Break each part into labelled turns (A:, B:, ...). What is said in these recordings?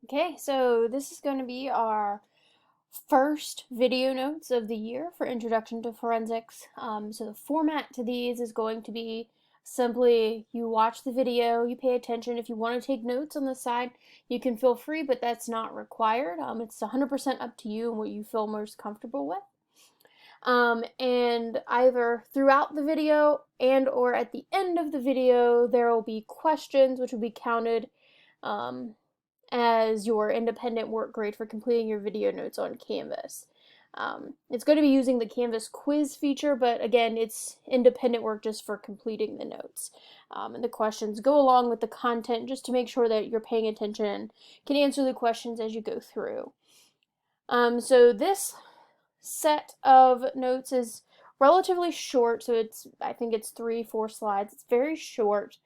A: Okay, so this is going to be our first video notes of the year for Introduction to Forensics. So the format to these is going to be simply you watch the video, you pay attention. If you want to take notes on the side, you can feel free, but that's not required. It's 100% up to you and what you feel most comfortable with. And either throughout the video and or at the end of the video, there will be questions which will be counted as your independent work grade for completing your video notes on Canvas. It's going to be using the Canvas quiz feature, but again, it's independent work just for completing the notes. And the questions go along with the content just to make sure that you're paying attention and can answer the questions as you go through. So this set of notes is relatively short, so I think it's 3-4 slides. It's very short.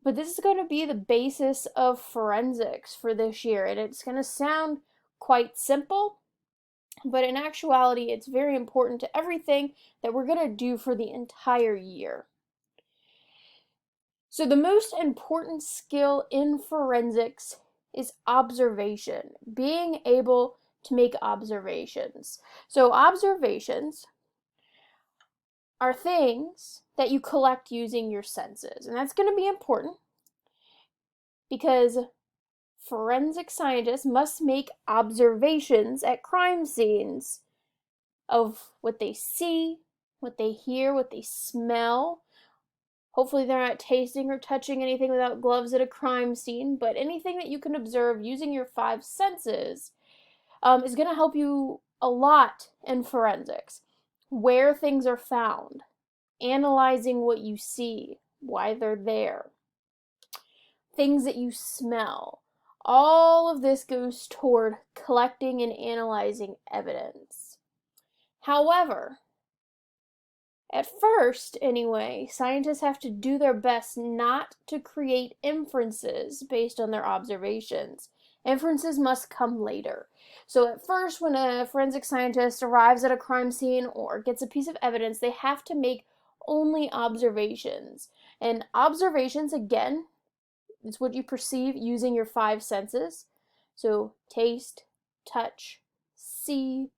A: But this is going to be the basis of forensics for this year, and it's going to sound quite simple, but in actuality, it's very important to everything that we're going to do for the entire year. So the most important skill in forensics is observation, being able to make observations. So observations are things that you collect using your senses, and that's going to be important because forensic scientists must make observations at crime scenes of what they see, what they hear, what they smell. Hopefully they're not tasting or touching anything without gloves at a crime scene, but anything that you can observe using your 5 senses is going to help you a lot in forensics. Where things are found, analyzing what you see, why they're there, things that you smell. All of this goes toward collecting and analyzing evidence. However, at first, anyway, scientists have to do their best not to create inferences based on their observations. Inferences must come later. So at first, when a forensic scientist arrives at a crime scene or gets a piece of evidence, they have to make only observations. And observations, again, it's what you perceive using your 5 senses. So taste, touch, see,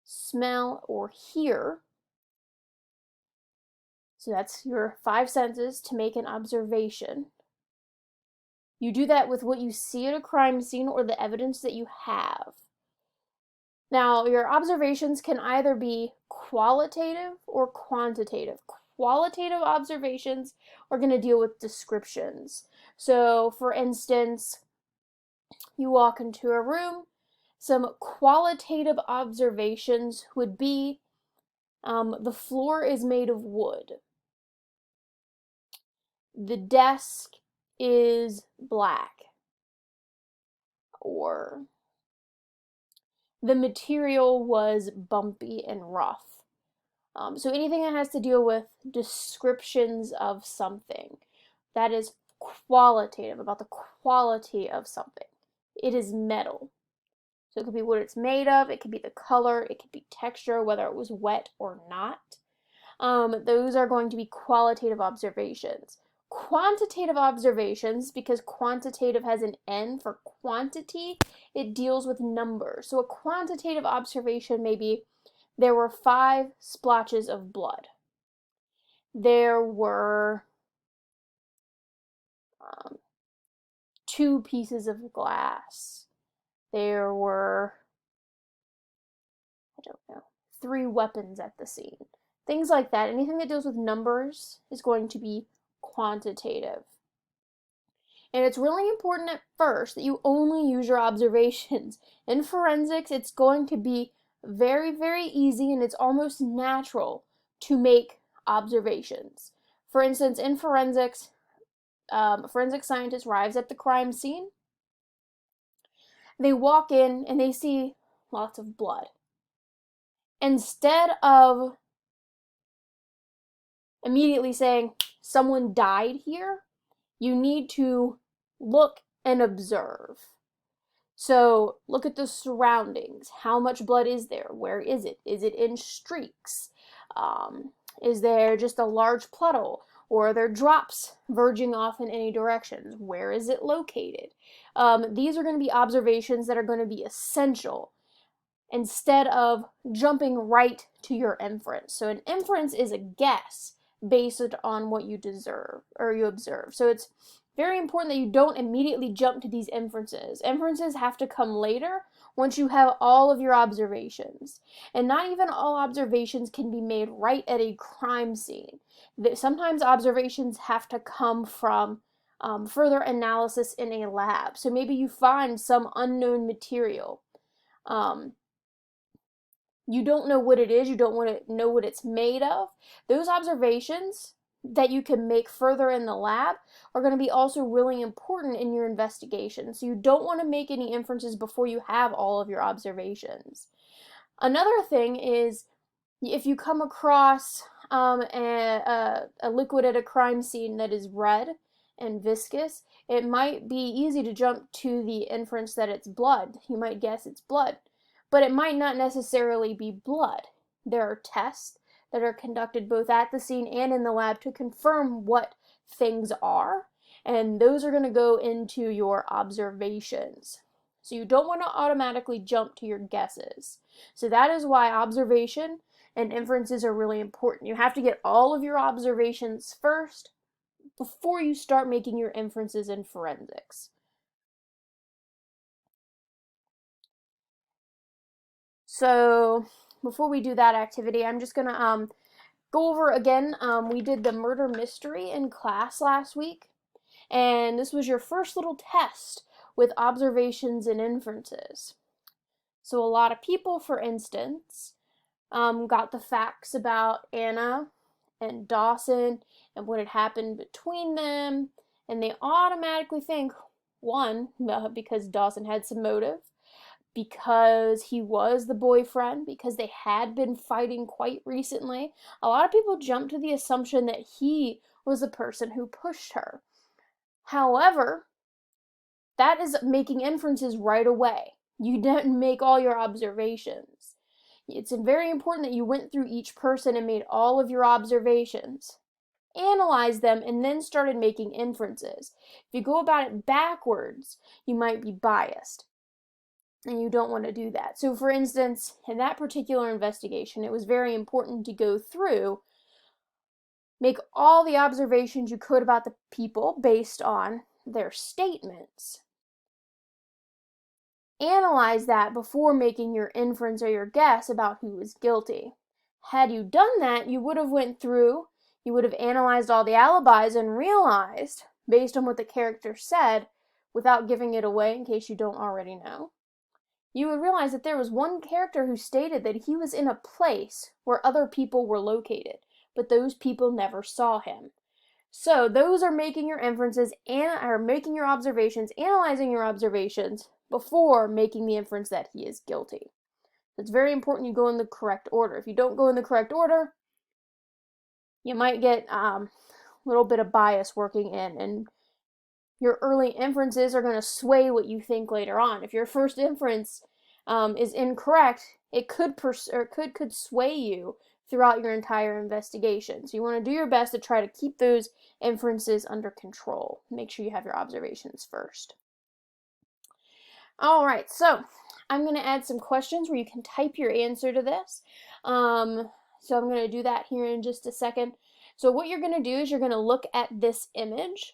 A: smell, or hear. So that's your 5 senses to make an observation. You do that with what you see at a crime scene or the evidence that you have. Now, your observations can either be qualitative or quantitative. Qualitative observations are going to deal with descriptions. So, for instance, you walk into a room, some qualitative observations would be the floor is made of wood. The desk is black. Or the material was bumpy and rough. So anything that has to deal with descriptions of something, that is qualitative, about the quality of something. It is metal. So it could be what it's made of, it could be the color, it could be texture, whether it was wet or not. Those are going to be qualitative observations. Quantitative observations, because quantitative has an N for quantity, it deals with numbers. So a quantitative observation may be there were 5 splotches of blood. There were 2 pieces of glass. There were, 3 weapons at the scene. Things like that. Anything that deals with numbers is going to be quantitative. And it's really important at first that you only use your observations. In forensics, it's going to be very, very easy and it's almost natural to make observations. For instance, in forensics, a forensic scientist arrives at the crime scene. They walk in and they see lots of blood. Instead of immediately saying, someone died here, you need to look and observe. So look at the surroundings. How much blood is there? Where is it? Is it in streaks? Is there just a large puddle? Or are there drops verging off in any directions? Where is it located? These are going to be observations that are going to be essential instead of jumping right to your inference. So an inference is a guess based on what you deserve or you observe. So it's very important that you don't immediately jump to these inferences. Inferences have to come later once you have all of your observations. And not even all observations can be made right at a crime scene. Sometimes observations have to come from further analysis in a lab. So maybe you find some unknown material. You don't know what it is, you don't want to know what it's made of. Those observations that you can make further in the lab are going to be also really important in your investigation. So you don't want to make any inferences before you have all of your observations. Another thing is if you come across a liquid at a crime scene that is red and viscous, it might be easy to jump to the inference that it's blood. You might guess it's blood, but it might not necessarily be blood. There are tests that are conducted both at the scene and in the lab to confirm what things are, and those are going to go into your observations. So you don't want to automatically jump to your guesses. So that is why observation and inferences are really important. You have to get all of your observations first before you start making your inferences in forensics. So before we do that activity, I'm just gonna go over again. We did the murder mystery in class last week, and this was your first little test with observations and inferences. So a lot of people, for instance, got the facts about Anna and Dawson and what had happened between them, and they automatically think, one, because Dawson had some motive, because he was the boyfriend, because they had been fighting quite recently. A lot of people jump to the assumption that he was the person who pushed her. However, that is making inferences right away. You didn't make all your observations. It's very important that you went through each person and made all of your observations, analyzed them, and then started making inferences. If you go about it backwards, you might be biased, and you don't want to do that. So for instance, in that particular investigation, it was very important to go through, make all the observations you could about the people based on their statements. Analyze that before making your inference or your guess about who was guilty. Had you done that, you would have went through, you would have analyzed all the alibis and realized, based on what the character said, without giving it away in case you don't already know, you would realize that there was one character who stated that he was in a place where other people were located, but those people never saw him. So those are making your inferences and making your observations, analyzing your observations before making the inference that he is guilty. It's very important you go in the correct order. If you don't go in the correct order, you might get a little bit of bias working in, and your early inferences are going to sway what you think later on. If your first inference is incorrect, it could sway you throughout your entire investigation. So you want to do your best to try to keep those inferences under control. Make sure you have your observations first. All right, so I'm going to add some questions where you can type your answer to this. So I'm going to do that here in just a second. So what you're going to do is you're going to look at this image.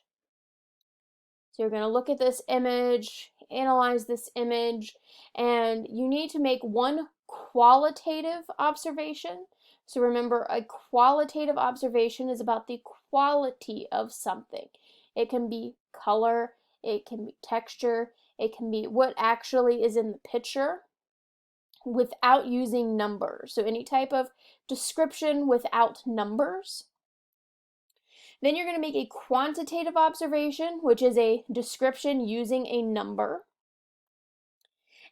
A: So you're going to look at this image, analyze this image, and you need to make one qualitative observation. So remember, a qualitative observation is about the quality of something. It can be color, it can be texture, it can be what actually is in the picture without using numbers. So any type of description without numbers. Then you're going to make a quantitative observation, which is a description using a number.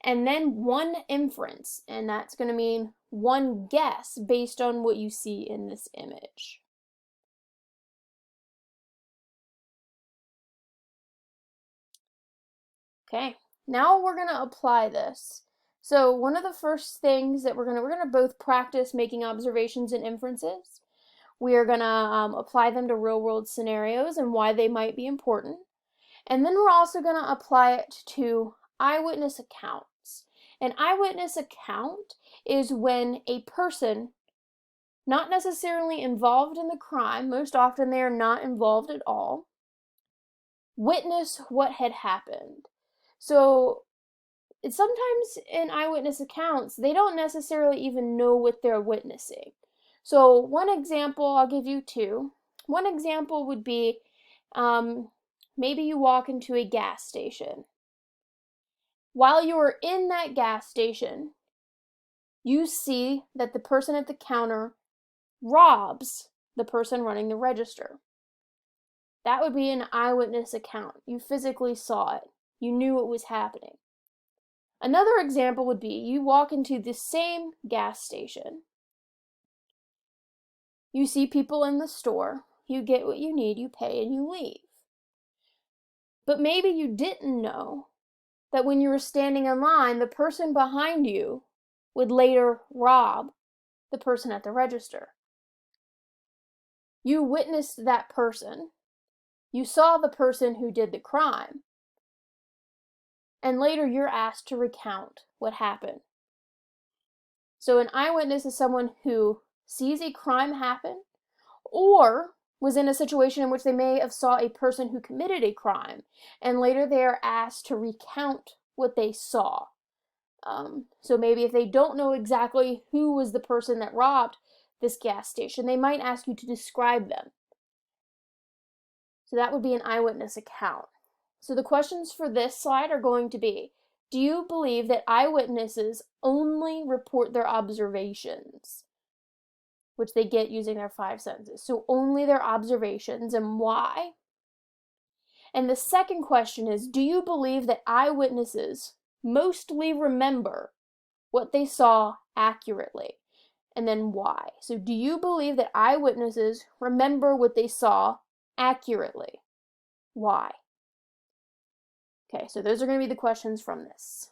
A: And then one inference, and that's going to mean one guess based on what you see in this image. Okay, now we're going to apply this. So one of the first things that we're going to both practice making observations and inferences. We are going to apply them to real-world scenarios and why they might be important. And then we're also going to apply it to eyewitness accounts. An eyewitness account is when a person, not necessarily involved in the crime, most often they are not involved at all, witness what had happened. So sometimes in eyewitness accounts, they don't necessarily even know what they're witnessing. So one example, I'll give you two. One example would be maybe you walk into a gas station. While you're in that gas station, you see that the person at the counter robs the person running the register. That would be an eyewitness account. You physically saw it. You knew it was happening. Another example would be you walk into the same gas station. You see people in the store. You get what you need, you pay, and you leave. But maybe you didn't know that when you were standing in line, the person behind you would later rob the person at the register. You witnessed that person. You saw the person who did the crime. And later you're asked to recount what happened. So an eyewitness is someone who sees a crime happen or was in a situation in which they may have saw a person who committed a crime, and later they are asked to recount what they saw. So maybe if they don't know exactly who was the person that robbed this gas station, they might ask you to describe them. So that would be an eyewitness account. So the questions for this slide are going to be, do you believe that eyewitnesses only report their observations, which they get using their 5 senses? So only their observations, and why? And the second question is, do you believe that eyewitnesses mostly remember what they saw accurately? And then why? So do you believe that eyewitnesses remember what they saw accurately? Why? Okay, so those are going to be the questions from this.